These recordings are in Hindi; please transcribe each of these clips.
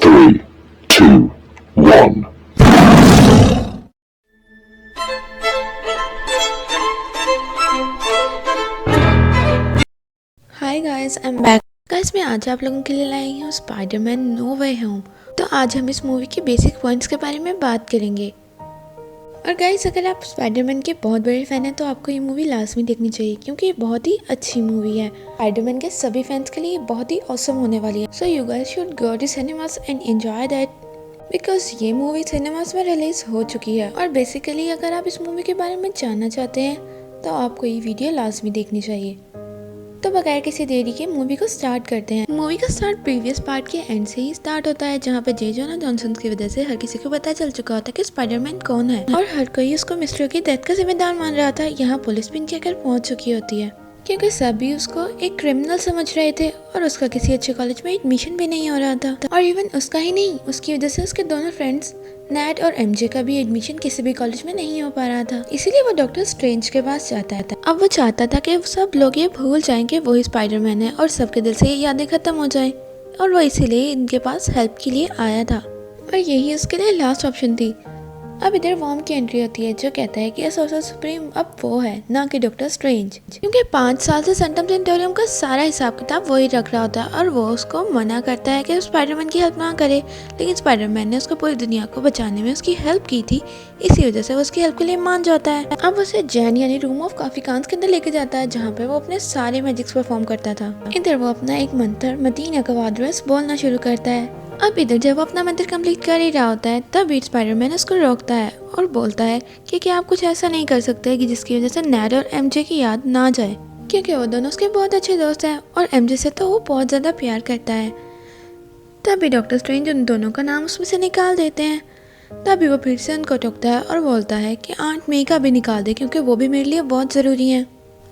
3, 2, 1. Hi guys, I am back. Guys, मैं आज आप लोगों के लिए लाई हूँ स्पाइडरमैन नो वे होम। तो आज हम इस मूवी के बेसिक पॉइंट्स के बारे में बात करेंगे। और गाइस, अगर आप स्पाइडरमैन के बहुत बड़े फैन हैं तो आपको ये मूवी लास्ट में देखनी चाहिए, क्योंकि ये बहुत ही अच्छी मूवी है। स्पाइडरमैन के सभी फैंस के लिए ये बहुत ही ऑसम होने वाली है। So you guys should go to cinemas and enjoy that, because ये मूवी सिनेमास में रिलीज हो चुकी है। और बेसिकली अगर आप इस मूवी के बारे में जानना चाहते हैं तो आपको ये वीडियो लास्ट में देखनी चाहिए। तो बगैर किसी देरी के मूवी को स्टार्ट करते हैं। मूवी का स्टार्ट प्रीवियस पार्ट के एंड से ही स्टार्ट होता है, जहाँ पे जे जोना जॉनसन की वजह से हर किसी को पता चल चुका होता है कि स्पाइडरमैन कौन है, और हर कोई उसको मिस्टर की डेथ का जिम्मेदार मान रहा था। यहाँ पुलिस भी इनके घर पहुंच चुकी होती है, क्योंकि सभी उसको एक क्रिमिनल समझ रहे थे और उसका किसी अच्छे कॉलेज में एडमिशन भी नहीं हो रहा था। और इवन उसका ही नहीं, उसकी वजह से उसके दोनों फ्रेंड्स नेट और एमजे का भी एडमिशन किसी भी कॉलेज में नहीं हो पा रहा था। इसीलिए वो डॉक्टर स्ट्रेंज के पास जाता था। अब वो चाहता था कि सब लोग ये भूल जाएं कि वो ही स्पाइडरमैन है और सबके दिल से ये यादें खत्म हो जाएं, और वो इसीलिए इनके पास हेल्प के लिए आया था, और यही उसके लिए लास्ट ऑप्शन थी। अब इधर वॉर्म की एंट्री होती है, जो कहता है कि सोर्सर सुप्रीम अब वो है, ना कि डॉक्टर स्ट्रेंज, क्योंकि 5 साल से सेंटम सेंटोरियम का सारा हिसाब किताब वही रख रहा होता है। और वो उसको मना करता है कि स्पाइडरमैन की हेल्प ना करे, लेकिन स्पाइडरमैन ने उसको पूरी दुनिया को बचाने में उसकी हेल्प की थी, इसी वजह से वो उसकी हेल्प के लिए मान जाता है। अब उसे जैन यानी रूम ऑफ काफिकांस के अंदर लेके जाता है, जहाँ पे वो अपने सारे मैजिक्स परफॉर्म करता था। इधर वो अपना एक मंत्र मदीना का वाद्रस बोलना शुरू करता है। अब इधर जब वो अपना मंत्र कंप्लीट कर ही रहा होता है, तब स्पाइडरमैन उसको रोकता है और बोलता है कि क्या आप कुछ ऐसा नहीं कर सकते कि जिसकी वजह से नेड और एमजे की याद ना जाए, क्योंकि वो दोनों उसके बहुत अच्छे दोस्त हैं और एमजे से तो वो बहुत ज़्यादा प्यार करता है। तभी डॉक्टर स्ट्रेंज उन दोनों का नाम उसमें से निकाल देते हैं। तभी वो फिर से उनको टोकता है और बोलता है कि आंट मे का भी निकाल दे, क्योंकि वो भी मेरे लिए बहुत ज़रूरी है।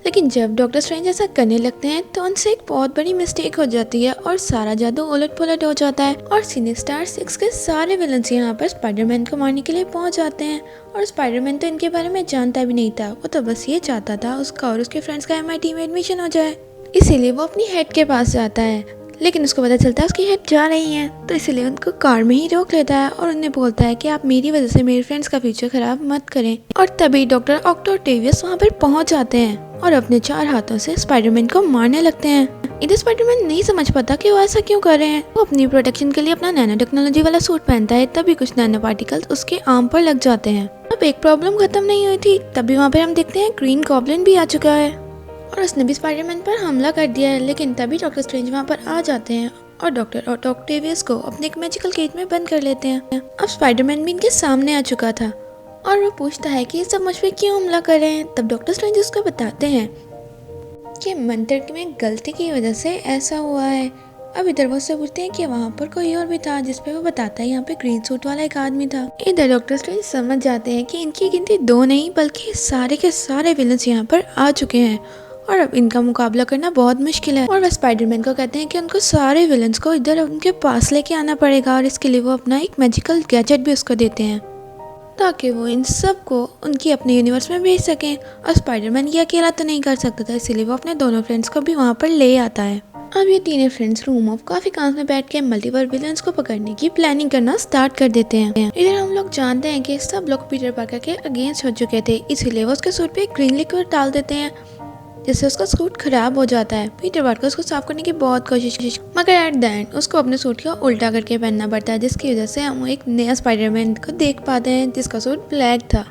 लेकिन जब डॉक्टर स्ट्रेंज ऐसा करने लगते हैं तो उनसे एक बहुत बड़ी मिस्टेक हो जाती है और सारा जादू उलट पुलट हो जाता है, और सिनिस्टर 6 के सारे विलन्स यहाँ पर स्पाइडरमैन को मारने के लिए पहुंच जाते हैं। और स्पाइडरमैन तो इनके बारे में जानता भी नहीं था, वो तो बस ये चाहता था उसका और उसके फ्रेंड्स का MIT में एडमिशन हो जाए। इसीलिए वो अपनी हेड के पास जाता है, लेकिन उसको पता चलता है उसकी हेड जा रही है, तो इसीलिए उनको कार में ही रोक लेता है और उन्हें बोलता है कि आप मेरी वजह से मेरे फ्रेंड्स का फ्यूचर खराब मत करें। और तभी डॉक्टर ऑक्टेवियस वहाँ पर पहुँच जाते हैं और अपने 4 हाथों से स्पाइडरमैन को मारने लगते हैं। इधर स्पाइडरमैन नहीं समझ पाता कि वो ऐसा क्यों कर रहे हैं। वो अपनी प्रोटेक्शन के लिए अपना नैनो टेक्नोलॉजी वाला सूट पहनता है, तभी कुछ नैनो पार्टिकल्स उसके आर्म पर लग जाते हैं। अब एक प्रॉब्लम खत्म नहीं हुई थी, तभी वहाँ पर हम देखते हैं ग्रीन गॉब्लिन भी आ चुका है और उसने भी स्पाइडरमैन पर हमला कर दिया है। लेकिन तभी डॉक्टर स्ट्रेंज वहाँ पर आ जाते हैं और डॉक्टर ऑक्टेवियस को अपने एक मैजिकल केज में बंद कर लेते हैं। अब स्पाइडरमैन भी इनके सामने आ चुका था और वो पूछता है कि ये सब मुझ पे क्यों हमला कर रहे हैं। तब डॉक्टर स्ट्रेंज उसको बताते हैं कि मंत्र में गलती की वजह से ऐसा हुआ है। अब इधर वो उससे पूछते हैं कि वहाँ पर कोई और भी था, जिसपे वो बताता है यहाँ पे ग्रीन सूट वाला एक आदमी था। इधर डॉक्टर स्ट्रेंज समझ जाते हैं कि इनकी गिनती 2 नहीं बल्कि सारे के सारे विलन्स यहाँ पर आ चुके हैं और अब इनका मुकाबला करना बहुत मुश्किल है। और वह स्पाइडरमैन को कहते हैं कि उनको सारे विलन्स को इधर उनके पास लेके आना पड़ेगा, और इसके लिए वो अपना एक मैजिकल गैजेट भी उसको देते हैं ताकि वो इन सब को उनकी अपने यूनिवर्स में भेज सकें। और स्पाइडरमैन ये अकेला तो नहीं कर सकता था, इसीलिए वो अपने दोनों फ्रेंड्स को भी वहाँ पर ले आता है। अब ये तीनों फ्रेंड्स रूम ऑफ काफिकांस में बैठ के मल्टीवर्स विलन्स को पकड़ने की प्लानिंग करना स्टार्ट कर देते हैं। इधर हम लोग जानते हैं कि सब लोग पीटर पार्कर के अगेंस्ट हो चुके थे, इसीलिए वो उसके सूट पे ग्रीन लिक्विड डाल देते हैं, जिससे उसका सूट खराब हो जाता है। पीटर पार्कर उसको साफ करने की बहुत कोशिश, मगर एट द एंड उसको अपने सूट को उल्टा करके पहनना पड़ता है, जिसकी वजह से हम एक नया स्पाइडरमैन को देख पाते हैं जिसका सूट ब्लैक था।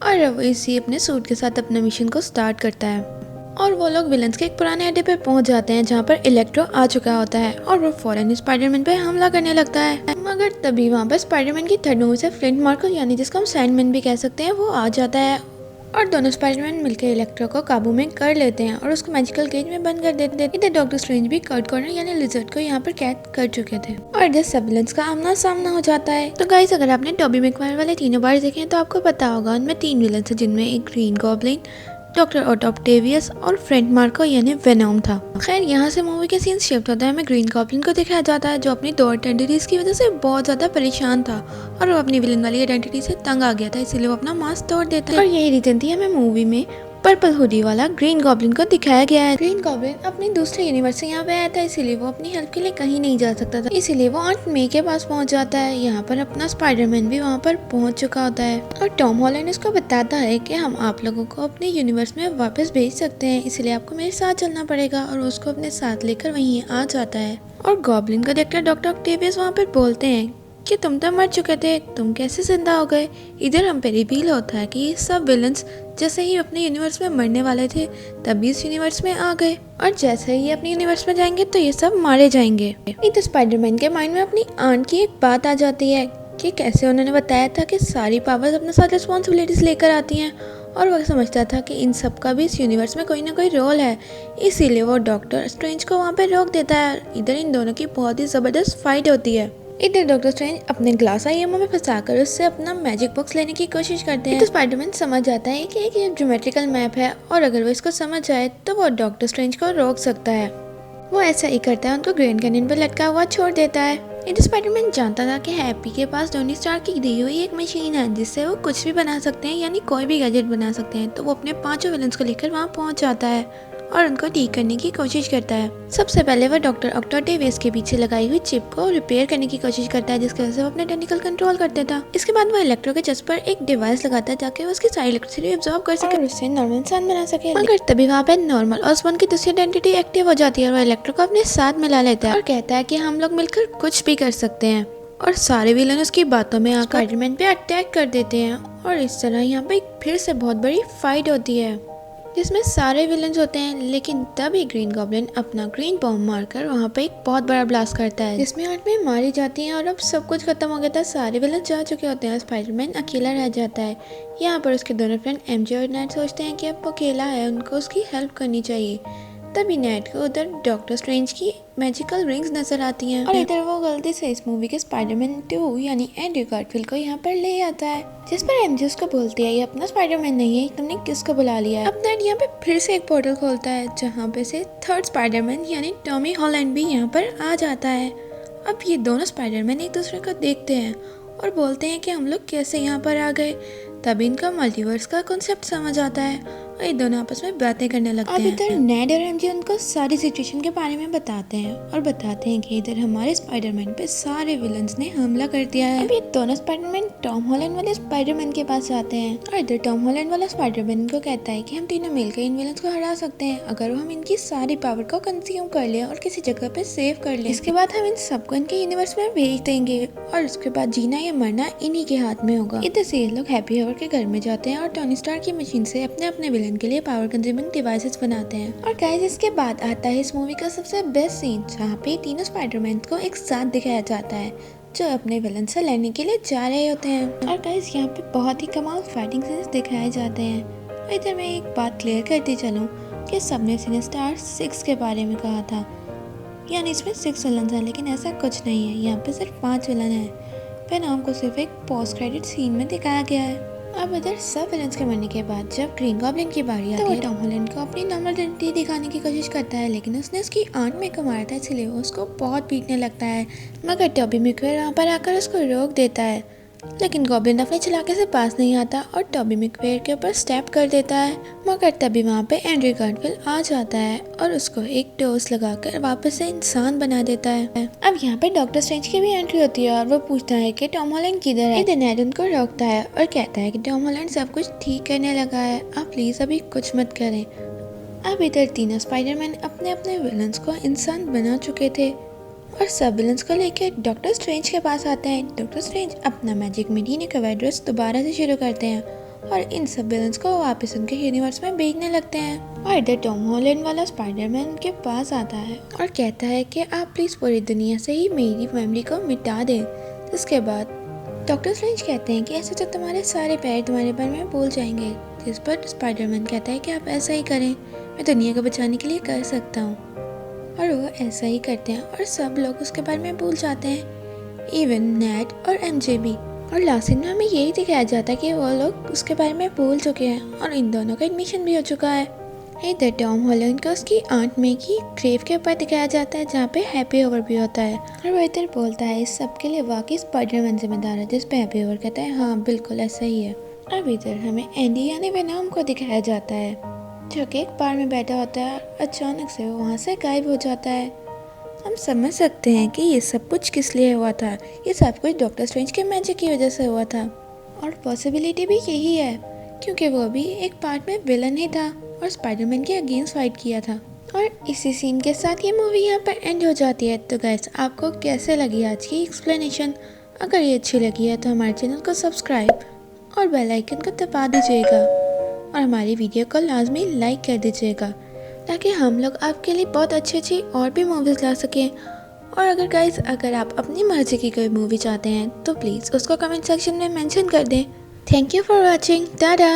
और अब इसी अपने सूट के साथ अपने मिशन को स्टार्ट करता है और वो लोग विलन्स के एक पुराने अड्डे पे पहुंच जाते हैं, जहाँ पर इलेक्ट्रो आ चुका होता है और वो फौरन स्पाइडरमैन पे हमला करने लगता है। मगर तभी वहाँ पर स्पाइडरमैन की थर्ड मूवी से फ्लिंट मार्को यानी जिसको हम सैंडमैन भी कह सकते हैं, वो आ जाता है और दोनों स्पाइडरमैन मिलकर इलेक्ट्रो को काबू में कर लेते हैं और उसको मैजिकल केज में बंद कर देते हैं। इधर डॉक्टर स्ट्रेंज भी कर्ट कॉर्नर यानी लिजर्ड को यहाँ पर कैद कर चुके थे और इधर सब विलन्स का आमना सामना हो जाता है। तो गाइस, अगर आपने टॉबी मैगवायर वाले तीनों बार देखे हैं तो आपको पता होगा उनमें 3 विलन्स हैं, जिनमें एक ग्रीन गॉब्लिन, डॉक्टर ऑक्टेवियस और फ्लिंट मार्को यानी वेनोम था। खैर, यहाँ से मूवी के सीन शिफ्ट होता है, हमें ग्रीन गॉब्लिन को दिखाया जाता है जो अपनी 2 आइडेंटिटीज की वजह से बहुत ज्यादा परेशान था और वो अपनी विलन वाली आइडेंटिटी से तंग आ गया था, इसीलिए वो अपना मास्क तोड़ देता है। और यही रीजन थी हमें मूवी में पर्पल हुडी वाला ग्रीन गॉब्लिन को दिखाया गया है। ग्रीन गॉब्लिन अपने दूसरे यूनिवर्स से यहाँ पे आया था, इसीलिए वो अपनी हेल्प के लिए कहीं नहीं जा सकता था, इसीलिए वो आंट मे के पास पहुँच जाता है। यहाँ पर अपना स्पाइडरमैन भी वहाँ पर पहुँच चुका होता है और टॉम हॉलैंड उसको बताता है कि हम आप लोगों को अपने यूनिवर्स में वापस भेज सकते हैं, इसलिए आपको मेरे साथ चलना पड़ेगा, और उसको अपने साथ लेकर वहीं आ जाता है। और गॉब्लिन को देखकर डॉक्टर ऑक्टेवियस वहाँ पर बोलते हैं कि तुम तो मर चुके थे, तुम कैसे जिंदा हो गए। इधर हम पे रिवील होता है कि ये सब विलन्स जैसे ही अपने यूनिवर्स में मरने वाले थे तभी इस यूनिवर्स में आ गए, और जैसे ही अपने यूनिवर्स में जाएंगे तो ये सब मारे जाएंगे। तो स्पाइडरमैन के माइंड में अपनी आंट की एक बात आ जाती है कि कैसे उन्होंने बताया था कि सारी पावर्स अपने साथ रिस्पॉन्सिबिलिटीज लेकर आती हैं, और वह समझता था कि इन सब का भी इस यूनिवर्स में कोई ना कोई रोल है, इसीलिए वो डॉक्टर स्ट्रेंज को वहाँ पे रोक देता है। इधर इन दोनों की बहुत ही जबरदस्त फाइट होती है। इधर डॉक्टर स्ट्रेंज अपने ग्लास आईएमओ में फंसाकर उससे अपना मैजिक बॉक्स लेने की कोशिश करते हैं। तो स्पाइडरमैन समझ जाता है कि एक ये ज्योमेट्रिकल मैप है, और अगर वो इसको समझ जाए तो वो डॉक्टर स्ट्रेंज को रोक सकता है। वो ऐसा ही करता है, उनको ग्रैंड कैनियन पर लटका हुआ छोड़ देता है। इधर स्पाइडरमैन जानता था कि हैप्पी के पास टोनी स्टार्क की दी हुई एक मशीन है जिससे वो कुछ भी बना सकते हैं, यानी कोई भी गैजेट बना सकते हैं। तो वो अपने 5 विलन्स को लेकर वहाँ पहुँच जाता है और उनको ठीक करने की कोशिश करता है। सबसे पहले वो डॉक्टर ऑक्टेवियस के पीछे लगाई हुई चिप को रिपेयर करने की कोशिश करता है, जिसकी वजह से वो अपने टेंटिकल कंट्रोल करता था। इसके बाद वो इलेक्ट्रो के चेस्ट पर एक डिवाइस लगाता है ताकि वो उसकी सारी इलेक्ट्रिसिटी एब्जॉर्ब कर सके और उससे नॉर्मल इंसान बना सके। मगर तभी वहाँ पे नॉर्मल ऑसबॉर्न की दूसरी आइडेंटिटी एक्टिव हो जाती है और वो इलेक्ट्रो को अपने साथ मिला लेता है और कहता है कि हम लोग मिलकर कुछ भी कर सकते हैं, और सारे विलन उसकी बातों में आकर स्पाइडरमैन पे अटैक कर देते हैं। और इस तरह यहाँ पे फिर से बहुत बड़ी फाइट होती है जिसमें सारे विलन्स होते हैं, लेकिन तभी ग्रीन गॉब्लिन अपना ग्रीन बॉम्ब मारकर वहाँ पे एक बहुत बड़ा ब्लास्ट करता है जिसमें आंट में मारी जाती हैं और अब सब कुछ खत्म हो गया था, सारे विलन्स जा चुके होते हैं, स्पाइडरमैन अकेला रह जाता है। यहाँ पर उसके दोनों फ्रेंड एमजे और नेट सोचते हैं कि अब वो अकेला है, उनको उसकी हेल्प करनी चाहिए। तभी नेट को उधर डॉक्टर स्ट्रेंज की मैजिकल रिंग्स नजर आती हैं और इधर वो गलती से इस मूवी के स्पाइडरमैन 2 यानी एंड्रयू गारफील्ड को यहाँ पर ले आता है, जिस पर एमजे उसको बोलती है ये अपना स्पाइडरमैन नहीं है, तुमने किसको बुला लिया है। अब नेट यहाँ पे फिर से एक पोर्टल खोलता है जहाँ पे से थर्ड स्पाइडरमैन यानी टॉमी हॉलैंड भी यहाँ पर आ जाता है। अब ये दोनों स्पाइडरमैन एक दूसरे को देखते हैं और बोलते हैं कि हम लोग कैसे यहाँ पर आ गए। तभी इनका मल्टीवर्स का कॉन्सेप्ट समझ आता है और ये दोनों आपस में बातें करने लगते हैं। अब इधर नेड और एमजे उनको सारी सिचुएशन के बारे में बताते हैं और बताते हैं कि इधर हमारे स्पाइडरमैन पे सारे विलन्स ने हमला कर दिया है। अब ये दोनों स्पाइडरमैन टॉम हॉलैंड वाले स्पाइडरमैन के पास आते हैं और इधर टॉम हॉलैंड वाला स्पाइडरमैन को कहता है कि हम तीनों मिलकर इन विलन्स को हरा सकते हैं अगर हम इनकी सारी पावर को कंज्यूम कर ले और किसी जगह पे सेव कर ले। इसके बाद हम इन सबको इनके यूनिवर्स में भेज देंगे और उसके बाद जीना या मरना इन्हीं के हाथ में होगा। इधर से ये लोग हैप्पी हॉवर के घर में जाते हैं और टोनी स्टार्क की मशीन से अपने अपने विलन के लिए पावर कंज्यूमिंग डिवाइसेस बनाते हैं। और गाइस इसके बाद आता है इस मूवी का सबसे बेस्ट सीन जहाँ पे तीनों स्पाइडरमैन को एक साथ दिखाया जाता है जो अपने विलन से लड़ने के लिए जा रहे होते हैं। और गाइस यहाँ पे बहुत ही कमाल फाइटिंग सीन्स दिखाए जाते हैं। और इधर मैं एक बात क्लियर करती चलूँ कि सबने सिनेस्टार 6 के बारे में कहा था, यानी इसमें 6 विलन हैं, लेकिन ऐसा कुछ नहीं है, यहाँ पे सिर्फ 5 विलन है। वेनॉम को सिर्फ एक पोस्ट क्रेडिट सीन में दिखाया गया है। अब इधर सब विलन्स के मरने के बाद जब ग्रीन गॉब्लिन की बारी आती है टॉम हॉलैंड को अपनी नॉर्मल आइडेंटिटी दिखाने की कोशिश करता है, लेकिन उसने उसकी आंट में को मारा था इसलिए वो उसको बहुत पीटने लगता है। मगर टॉबी मैगवायर वहाँ पर आकर उसको रोक देता है, लेकिन गॉब्लिन अपने चलाके से पास नहीं आता और टॉबी मैगवायर के ऊपर स्टेप कर देता है। मगर तभी वहाँ पे एंड्रयू गारफील्ड आ जाता है और उसको एक डोज लगाकर वापस से इंसान बना देता है। अब यहाँ पे डॉक्टर स्ट्रेंज की भी एंट्री होती है और वो पूछता है कि टॉम हॉलैंड किधर है। इधर नेड उनको रोकता है और कहता है कि टॉम हॉलैंड सब कुछ ठीक करने लगा है, आप प्लीज अभी कुछ मत करें। अब इधर तीनों स्पाइडरमैन अपने अपने विलन्स को इंसान बना चुके थे और सब विलन्स को लेकर डॉक्टर स्ट्रेंज के पास आते हैं। डॉक्टर स्ट्रेंज अपना मैजिक मीडियन वाइड्रस दोबारा से शुरू करते हैं और इन सब विलन्स को वापस उनके यूनिवर्स में भेजने लगते हैं। और इधर टॉम हॉलैंड वाला स्पाइडरमैन के पास आता है और कहता है कि आप प्लीज पूरी दुनिया से ही मेरी फैमिली को मिटा दें। इसके बाद डॉक्टर स्ट्रेंज कहते हैं कि ऐसे तो तुम्हारे सारे पैर तुम्हारे बारे में भूल जाएंगे, जिस पर स्पाइडरमैन कहता है कि आप ऐसा ही करें, मैं दुनिया को बचाने के लिए कर सकता हूँ। और वो ऐसा ही करते हैं और सब लोग उसके बारे में भूल जाते हैं, इवन नेट और एमजे भी। और लास्ट सीन में हमें यही दिखाया जाता है कि वो लोग उसके बारे में भूल चुके हैं और इन दोनों का एडमिशन भी हो चुका है। इधर टॉम हॉलैंड को उसकी आंट मे की ग्रेव के ऊपर दिखाया जाता है जहाँ पे हैप्पी हॉवर भी होता है और वो इधर बोलता है इस सब के लिए वाकई स्पाइडरमैन जिम्मेदार है, जिस पे हैप्पी हॉवर कहता है हाँ बिल्कुल ऐसा ही है। अब इधर हमें एंडी यानी वेनॉम को दिखाया जाता है जो कि एक बार में बैठा होता है, अचानक से वो वहाँ से गायब हो जाता है। हम समझ सकते हैं कि ये सब कुछ किस लिए हुआ था। ये सब कुछ डॉक्टर स्ट्रेंज के मैजिक की वजह से हुआ था, और पॉसिबिलिटी भी यही है क्योंकि वो भी एक पार्ट में विलन ही था और स्पाइडरमैन के अगेंस्ट फाइट किया था। और इसी सीन के साथ ये मूवी यहाँ पर एंड हो जाती है। तो गाइस, आपको कैसे लगी आज की एक्सप्लेनेशन? अगर ये अच्छी लगी है तो हमारे चैनल को सब्सक्राइब और बेल आइकन को दबा दीजिएगा और हमारी वीडियो को लाजमी लाइक कर दीजिएगा ताकि हम लोग आपके लिए बहुत अच्छी अच्छी और भी मूवीज़ ला सकें। और अगर गाइस, अगर आप अपनी मर्जी की कोई मूवी चाहते हैं तो प्लीज़ उसको कमेंट सेक्शन में मेंशन कर दें। Thank you for watching. Tata.